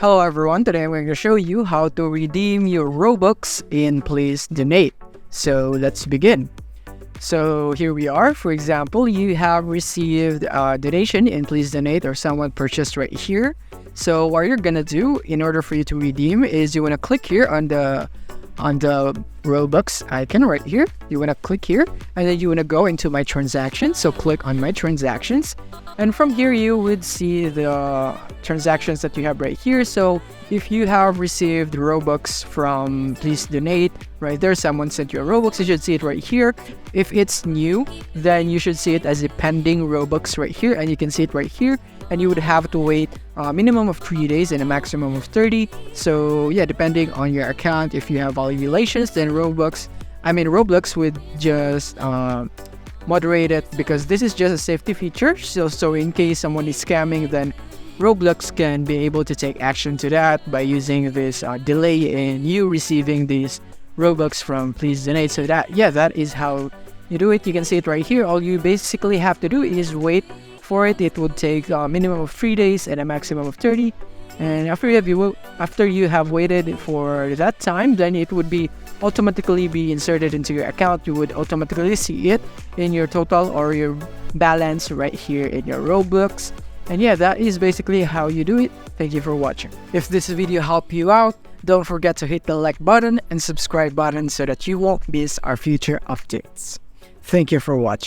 Hello everyone, today I'm going to show you how to redeem your Robux in Please Donate. So let's begin. So here we are. For example, you have received a donation in Please Donate or someone purchased right here. So what you're gonna do in order for you to redeem is you wanna click here on the Robux icon right here. You wanna click here and then you wanna go into my transactions. So click on my transactions. And from here, you would see the transactions that you have right here. So if you have received Robux from Please Donate, right there, someone sent you a Robux, you should see it right here. If it's new, then you should see it as a pending Robux right here, and you can see it right here. And you would have to wait a minimum of 3 days and a maximum of 30. So yeah, depending on your account, if you have violations, then Roblox would just moderate it, because this is just a safety feature. So in case someone is scamming, then Roblox can be able to take action to that by using this delay in you receiving these Robux from Please Donate. So that is how you do it. You can see it right here. All you basically have to do is wait for it. It would take a minimum of 3 days and a maximum of 30. And after you have waited for that time, then it would be automatically be inserted into your account. You would automatically see it in your total or your balance right here in your Roblox. And yeah, that is basically how you do it. Thank you for watching. If this video helped you out, don't forget to hit the like button and subscribe button so that you won't miss our future updates. Thank you for watching.